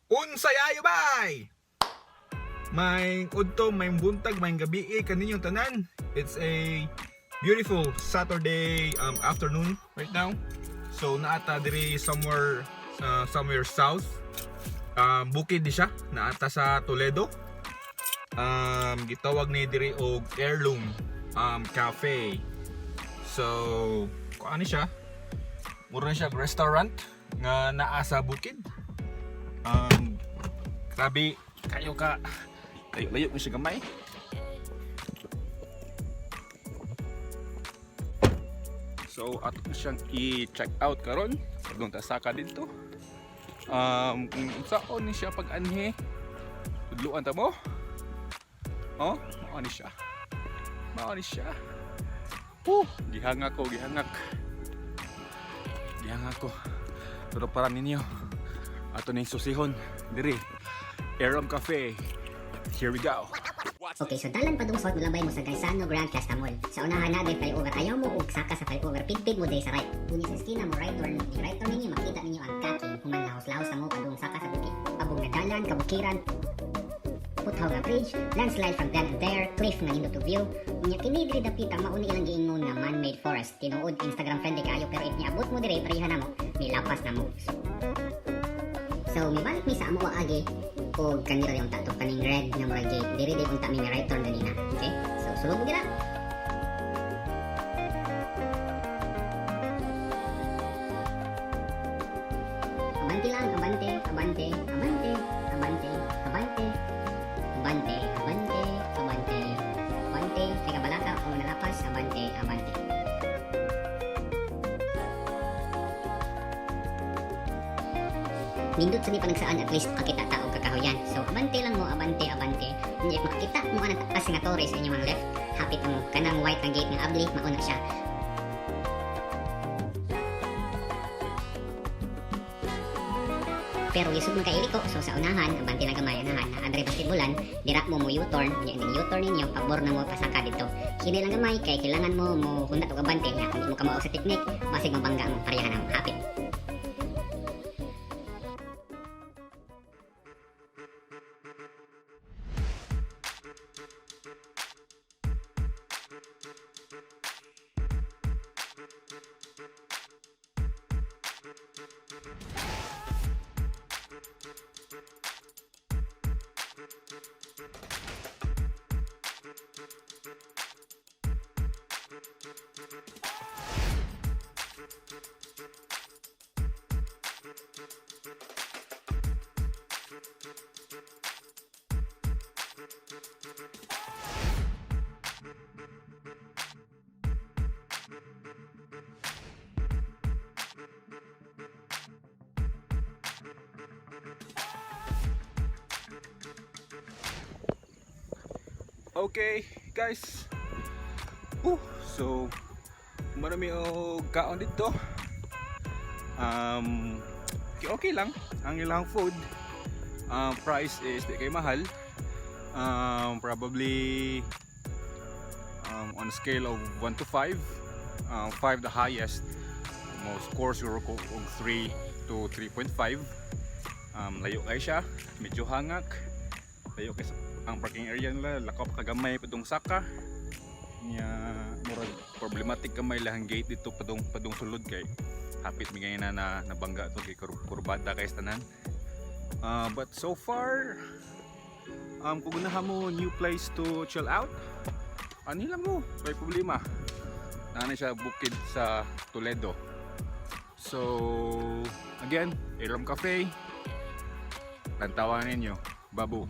Unsay ayo bay! May udto, may buntag, may gabi kaninyong tanan. It's a beautiful Saturday afternoon right now. So naata diri somewhere south. Bukid di siya, naata sa Toledo. Gitawag ni diri og Heirloom Cafe. So kuan ni siya? Mura siya restaurant nga naa sa bukid. Grabe kayo ka layo ni siya gamay. So ato na siyang i-check out karon. Pagdong tasaka dito. Kung saan ni siya pag anhe, tudluan ta mo. Oh, mao ni siya. Mao ni siya. Gihangak ko. Gihangak ko. Pero para ninyo, ato ning susihon diri Heirloom Cafe. Here we go. Okay, so dalan padungsod nalabay mo sa Gaisano Grand Fiesta Mall. Sa unahan na day flyover, ayaw mo og saka sa flyover, pidpid mo day sa right. Kunya sa esquina mo right turn ninyo, makita ninyo ang kaking human lahos-lahos na mo padung saka sa bukid. Abong na dalan, kabukiran, Puthaw nga bridge, landslide from then and there, cliff nga nindot to view. Unya kini diri dapita mauni ilang giingon nga man-made forest. Tinuod Instagram friendly kayo pero if niabot mo dire pareha na mo, nilapas na mo. So mibalik mi sa amo agi o kanira yung tato kaning red nga murag gate. Diri di unta mi right turn ganina. Okay? So sulod mo gina. Abante lang, abante, abante, abante, abante, abante. Abante, abante, abante, abante. Teka balaka o nalapas, abante, abante. Nindot sa di panagsaan at least makita tao kakahuyan. So abante lang mo, abante, abante. Hindi makita mo ang taas nga torre sa inyong left. Hapit mo kanang white nga gate nga abli, mauna siya. Pero lisod mo kay Iliko, so sa unahan, abante na gamay anahan, na Andre Basketballan, dira mo U-turn, nya din U-turn ninyo, pabor na mo pasaka dito. Hinay lang gamay kay kailangan mo hundat og abante, nya hindi mo ka mao sa teknik, basig mabangga mo pareha na mo hapit. Okay, guys. So marami og kaon dito. Okay lang ang ilang food. Price is di kay mahal. Probably on a scale of 1 to 5, 5 the highest. Most scores siguro ko og 3 to 3.5. Layo kay siya, medyo hangak. Layo kay ang parking area nila, lakaw pa kagamay padung saka. Nya murag problematic kamay lahang gate dito padung sulod kay hapit mi na nabangga to kay kurbada kay tanan. But so far kung unahan mo new place to chill out, ani lang mo, may problema. Nana siya bukid sa Toledo. So again, Heirloom Cafe, tantawan ninyo, babu.